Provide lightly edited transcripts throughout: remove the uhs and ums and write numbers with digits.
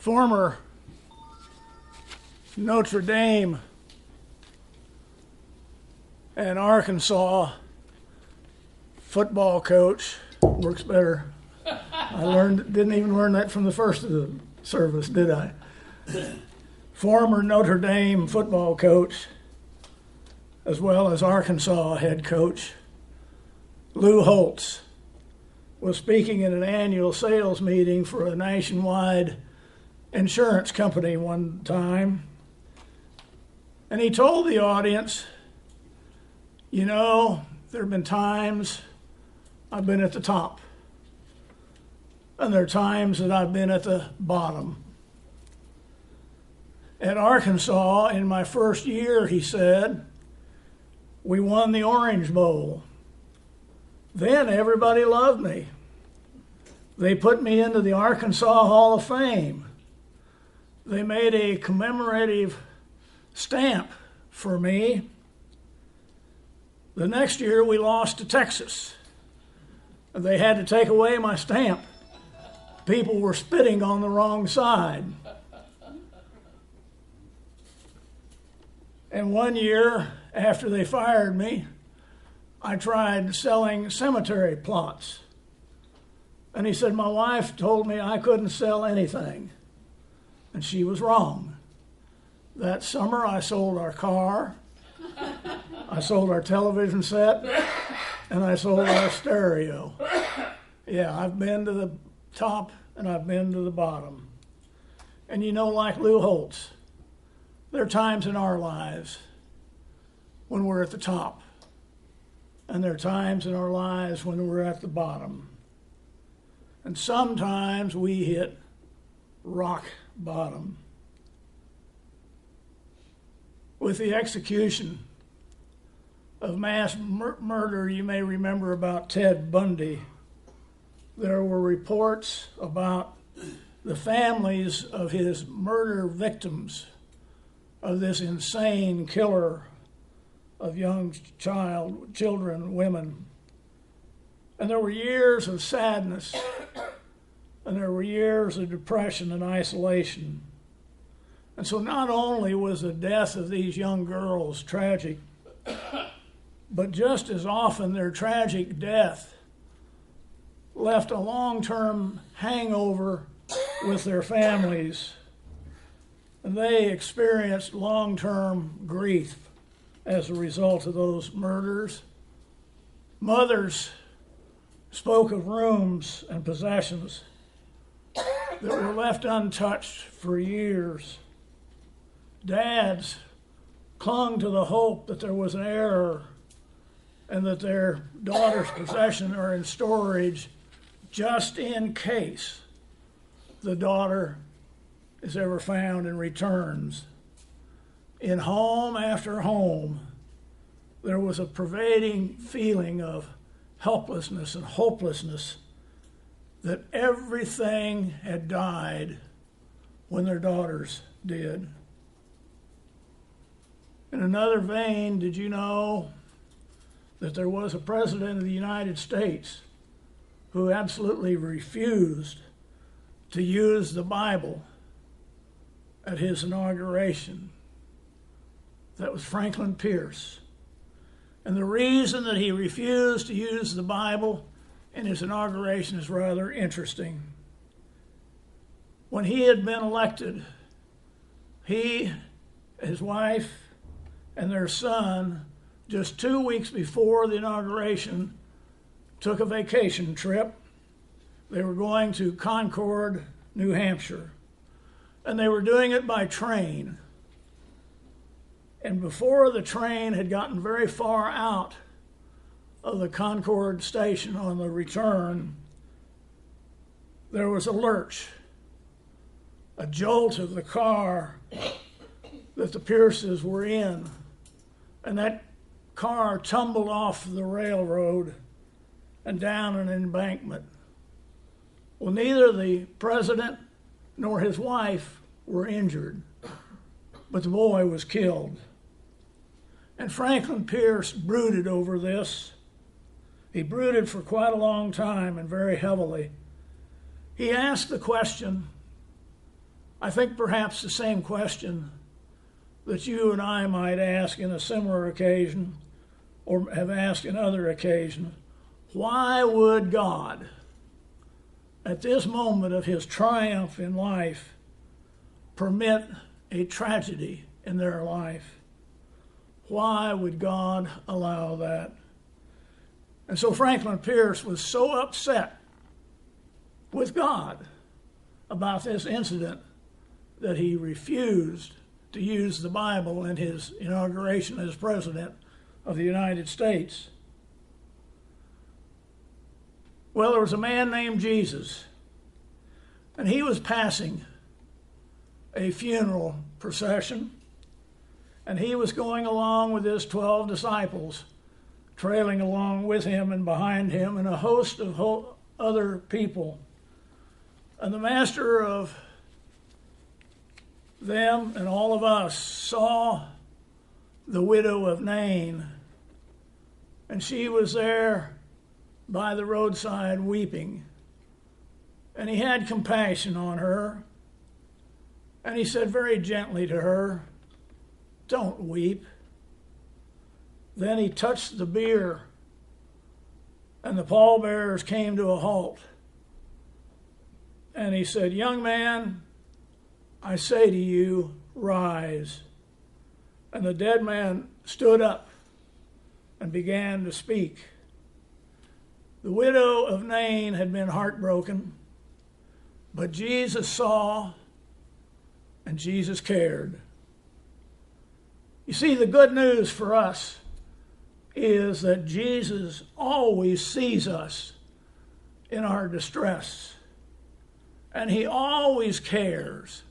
former Notre Dame and Arkansas football coach. Works better. Didn't even learn that from the first of the service, did I? Former Notre Dame football coach, as well as Arkansas head coach, Lou Holtz, was speaking at an annual sales meeting for a nationwide insurance company one time. And he told the audience, you know, there have been times I've been at the top, and there are times that I've been at the bottom. At Arkansas, in my first year, he said, we won the Orange Bowl. Then everybody loved me. They put me into the Arkansas Hall of Fame. They made a commemorative stamp for me. The next year we lost to Texas. They had to take away my stamp. People were spitting on the wrong side. And one year after they fired me, I tried selling cemetery plots. And he said, my wife told me I couldn't sell anything. And she was wrong. That summer I sold our car, I sold our television set, and I sold our stereo. Yeah, I've been to the top and I've been to the bottom. And you know, like Lou Holtz, there are times in our lives when we're at the top. And there are times in our lives when we're at the bottom. And sometimes we hit rock bottom. With the execution of mass murder, you may remember about Ted Bundy. There were reports about the families of his murder victims, of this insane killer of young children, women. And there were years of sadness, and there were years of depression and isolation. And so not only was the death of these young girls tragic, but just as often their tragic death left a long-term hangover with their families, and they experienced long-term grief as a result of those murders. Mothers spoke of rooms and possessions that were left untouched for years. Dads clung to the hope that there was an error and that their daughter's possessions are in storage just in case the daughter is ever found and returns. In home after home, there was a pervading feeling of helplessness and hopelessness, that everything had died when their daughters did. In another vein, did you know that there was a president of the United States who absolutely refused to use the Bible at his inauguration? That was Franklin Pierce. And the reason that he refused to use the Bible in his inauguration is rather interesting. When he had been elected, he, his wife, and their son, just 2 weeks before the inauguration, took a vacation trip. They were going to Concord, New Hampshire, and they were doing it by train. And before the train had gotten very far out of the Concord station on the return, there was a lurch, a jolt of the car that the Pierces were in, and that car tumbled off the railroad and down an embankment. Well, neither the president nor his wife were injured, but the boy was killed. And Franklin Pierce brooded over this. He brooded for quite a long time and very heavily. He asked the question, I think perhaps the same question that you and I might ask in a similar occasion or have asked in other occasions. Why would God, at this moment of his triumph in life, permit a tragedy in their life? Why would God allow that? And so Franklin Pierce was so upset with God about this incident that he refused to use the Bible in his inauguration as president of the United States. Well, there was a man named Jesus, and he was passing a funeral procession, and he was going along with his 12 disciples, trailing along with him and behind him, and a host of other people. And the master of them and all of us saw the widow of Nain, and she was there by the roadside weeping. And he had compassion on her, and he said very gently to her, "Don't weep." Then he touched the bier, and the pallbearers came to a halt. And he said, "Young man, I say to you, rise." And the dead man stood up and began to speak. The widow of Nain had been heartbroken, but Jesus saw and Jesus cared. You see, the good news for us is that Jesus always sees us in our distress, and he always cares.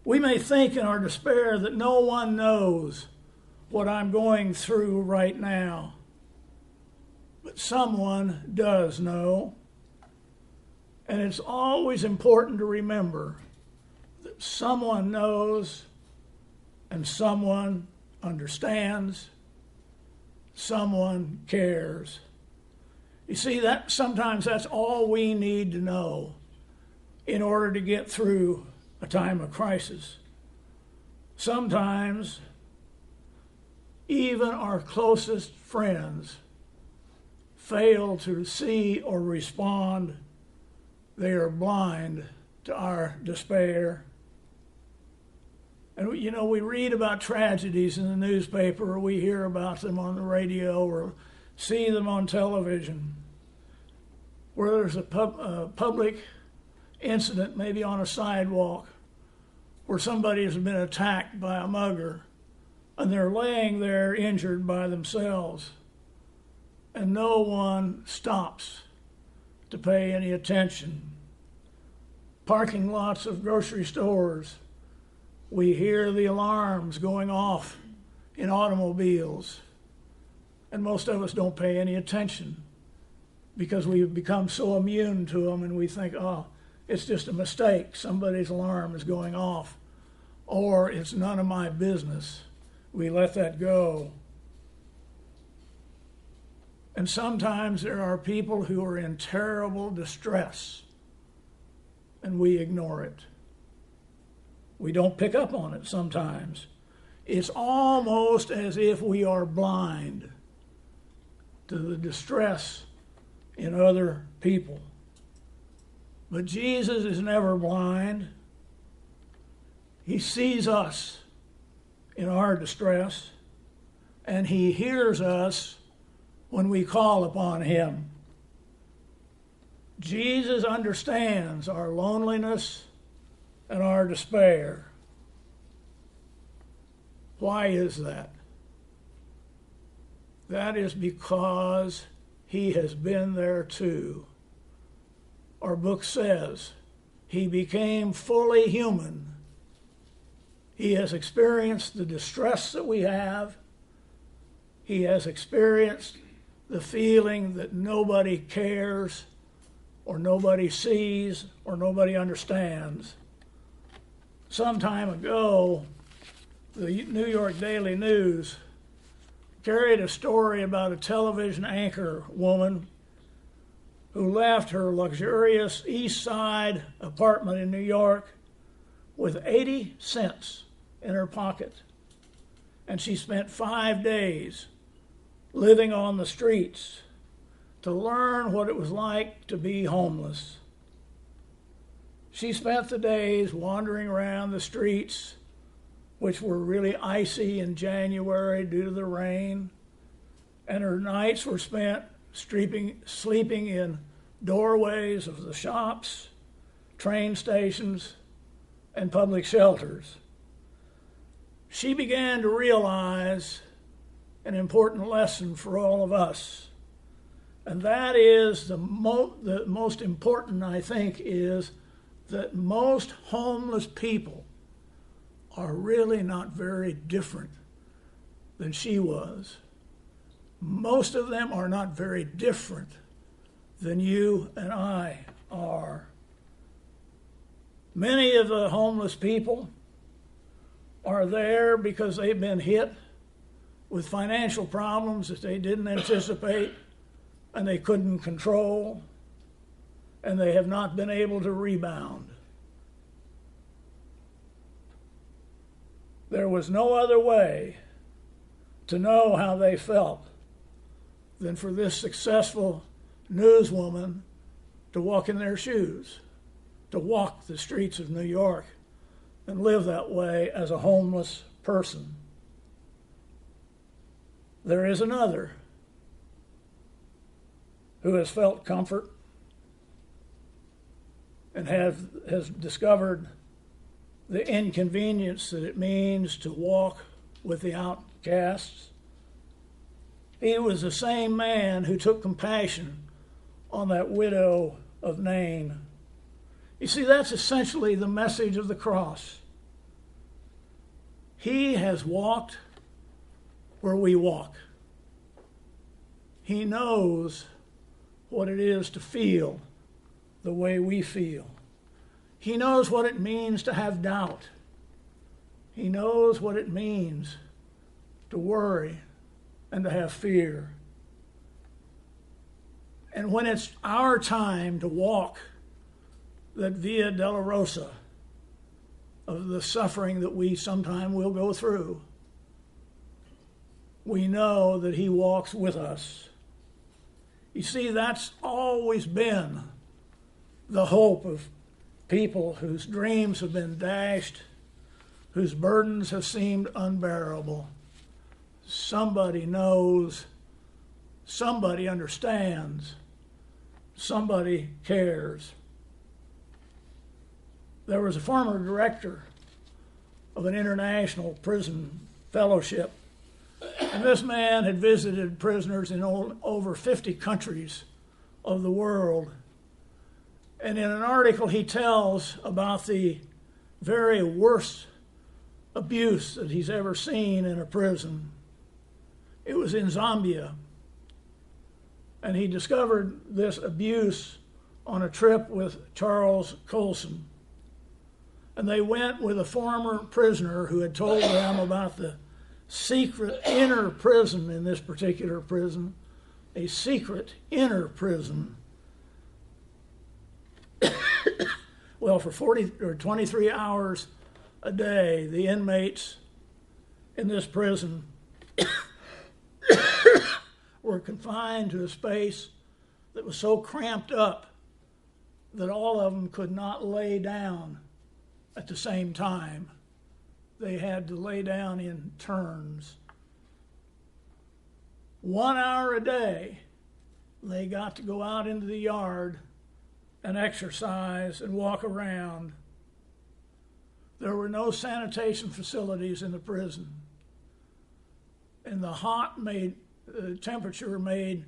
We may think in our despair that no one knows what I'm going through right now, but someone does know. And it's always important to remember that someone knows and someone understands, someone cares. You see, that sometimes that's all we need to know in order to get through a time of crisis. Sometimes even our closest friends fail to see or respond. They are blind to our despair. And you know, we read about tragedies in the newspaper, or we hear about them on the radio, or see them on television, where there's a public incident, maybe on a sidewalk, where somebody has been attacked by a mugger, and they're laying there injured by themselves, and no one stops to pay any attention. Parking lots of grocery stores, we hear the alarms going off in automobiles, and most of us don't pay any attention because we've become so immune to them, and we think, oh, it's just a mistake. Somebody's alarm is going off, or it's none of my business. We let that go. And sometimes there are people who are in terrible distress, and we ignore it. We don't pick up on it sometimes. It's almost as if we are blind to the distress in other people. But Jesus is never blind. He sees us in our distress, and he hears us when we call upon him. Jesus understands our loneliness and our despair. Why is that? That is because he has been there too. Our book says he became fully human. He has experienced the distress that we have. He has experienced the feeling that nobody cares, or nobody sees, or nobody understands. Some time ago, the New York Daily News carried a story about a television anchor woman who left her luxurious East Side apartment in New York with 80 cents in her pocket. And she spent 5 days living on the streets to learn what it was like to be homeless. She spent the days wandering around the streets, which were really icy in January due to the rain, and her nights were spent sleeping in doorways of the shops, train stations, and public shelters. She began to realize an important lesson for all of us, and that is the most important, I think, is that most homeless people are really not very different than she was. Most of them are not very different than you and I are. Many of the homeless people are there because they've been hit with financial problems that they didn't anticipate and they couldn't control, and they have not been able to rebound. There was no other way to know how they felt than for this successful newswoman to walk in their shoes, to walk the streets of New York and live that way as a homeless person. There is another who has felt comfort and has discovered the inconvenience that it means to walk with the outcasts. He was the same man who took compassion on that widow of Nain. You see, that's essentially the message of the cross. He has walked where we walk. He knows what it is to feel the way we feel. He knows what it means to have doubt. He knows what it means to worry and to have fear. And when it's our time to walk that Via Dolorosa of the suffering that we sometime will go through, we know that he walks with us. You see, that's always been the hope of people whose dreams have been dashed, whose burdens have seemed unbearable. Somebody knows, somebody understands, somebody cares. There was a former director of an international prison fellowship, and this man had visited prisoners in over 50 countries of the world. And in an article, he tells about the very worst abuse that he's ever seen in a prison. It was in Zambia. And he discovered this abuse on a trip with Charles Colson. And they went with a former prisoner who had told them about the secret inner prison in this particular prison, a secret inner prison. Well, for 40 or 23 hours a day, the inmates in this prison were confined to a space that was so cramped up that all of them could not lay down at the same time. They had to lay down in turns. 1 hour a day, they got to go out into the yard and exercise and walk around. There were no sanitation facilities in the prison. And the temperature made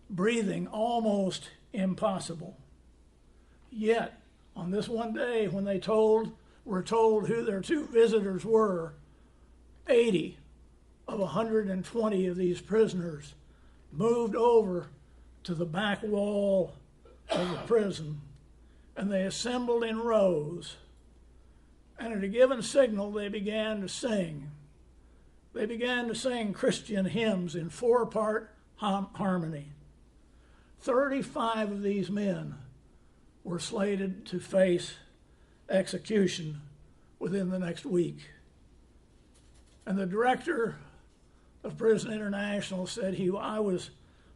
breathing almost impossible. Yet, on this one day, when they were told who their two visitors were, 80 of 120 of these prisoners moved over to the back wall of the prison, and they assembled in rows. And at a given signal, they began to sing. They began to sing Christian hymns in 4-part harmony. 35 of these men were slated to face execution within the next week. And the director of Prison International said I was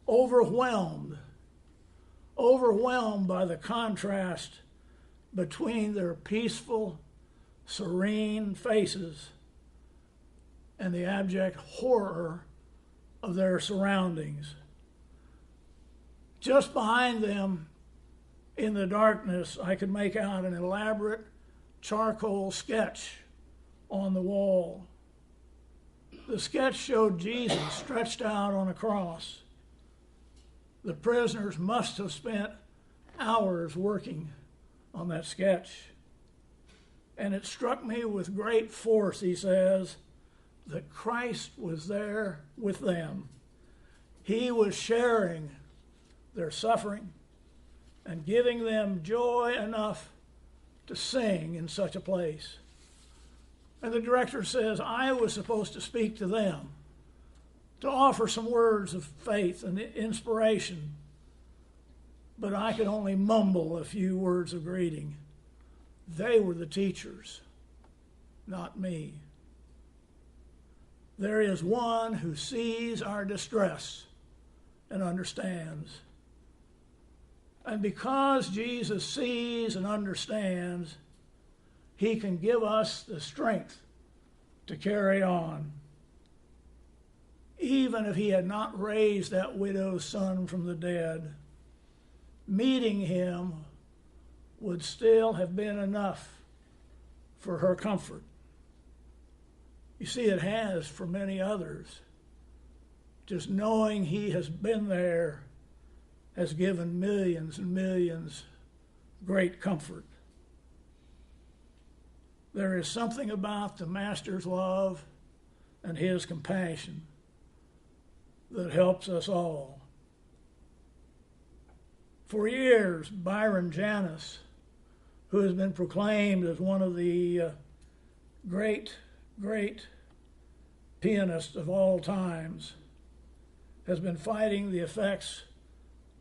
overwhelmed by the contrast between their peaceful, serene faces and the abject horror of their surroundings. Just behind them, in the darkness, I could make out an elaborate charcoal sketch on the wall. The sketch showed Jesus stretched out on a cross. The prisoners must have spent hours working on that sketch. And it struck me with great force, he says, that Christ was there with them. He was sharing their suffering and giving them joy enough to sing in such a place. And the director says, I was supposed to speak to them, to offer some words of faith and inspiration, but I could only mumble a few words of greeting. They were the teachers, not me. There is one who sees our distress and understands. And because Jesus sees and understands, he can give us the strength to carry on. Even if he had not raised that widow's son from the dead, meeting him would still have been enough for her comfort. You see, it has for many others. Just knowing he has been there has given millions and millions great comfort. There is something about the Master's love and his compassion that helps us all. For years, Byron Janis, who has been proclaimed as one of the great pianists of all times, has been fighting the effects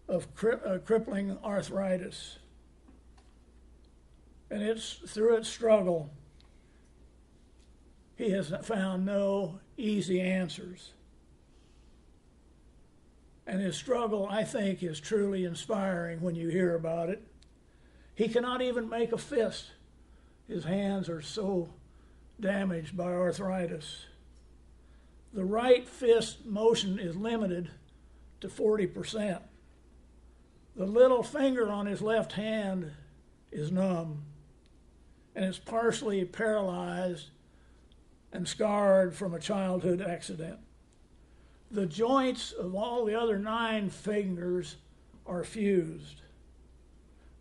of crippling arthritis. And it's through its struggle, he has found no easy answers. And his struggle, I think, is truly inspiring when you hear about it. He cannot even make a fist. His hands are so damaged by arthritis. The right fist motion is limited to 40%. The little finger on his left hand is numb, and is partially paralyzed and scarred from a childhood accident. The joints of all the other 9 fingers are fused.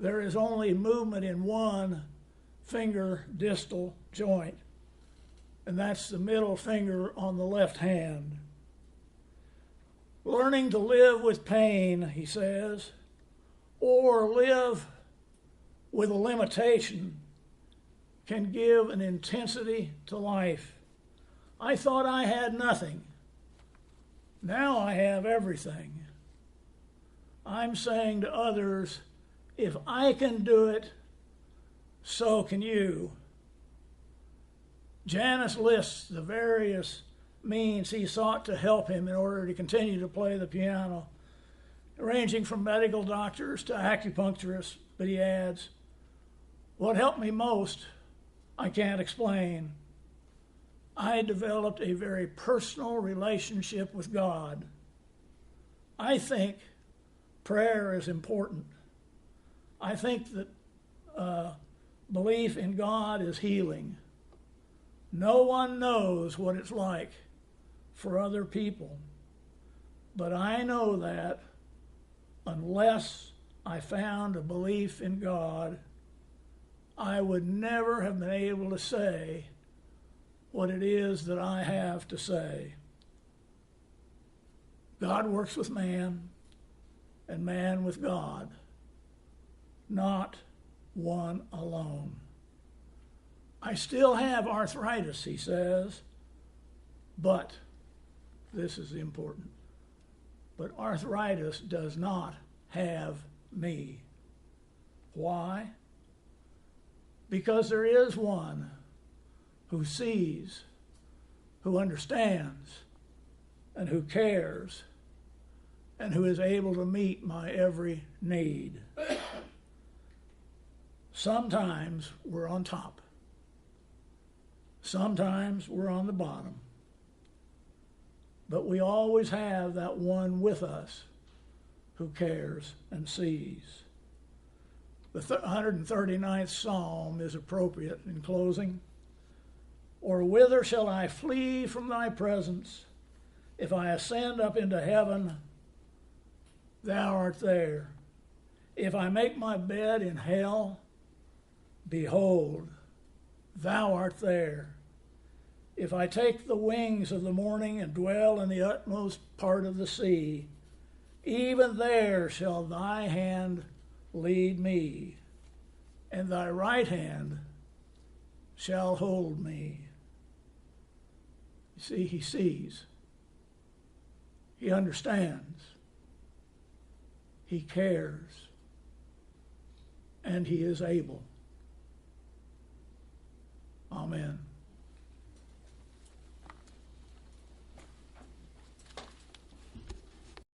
There is only movement in one finger distal joint, and that's the middle finger on the left hand. Learning to live with pain, he says, or live with a limitation, can give an intensity to life. I thought I had nothing. Now I have everything. I'm saying to others, if I can do it, so can you. Janis lists the various means he sought to help him in order to continue to play the piano, ranging from medical doctors to acupuncturists, but he adds, what helped me most, I can't explain. I developed a very personal relationship with God. I think prayer is important. I think that belief in God is healing. No one knows what it's like for other people, but I know that unless I found a belief in God, I would never have been able to say what it is that I have to say. God works with man, and man with God, not one alone. I still have arthritis, he says, but, this is important, but arthritis does not have me. Why? Because there is one who sees, who understands, and who cares, and who is able to meet my every need. Sometimes we're on top. Sometimes we're on the bottom. But we always have that one with us who cares and sees. The 139th Psalm is appropriate in closing. Or whither shall I flee from thy presence? If I ascend up into heaven, thou art there. If I make my bed in hell, behold, thou art there. If I take the wings of the morning and dwell in the utmost part of the sea, even there shall thy hand lead me, and thy right hand shall hold me. You see, he sees. He understands. He cares. And he is able. Amen.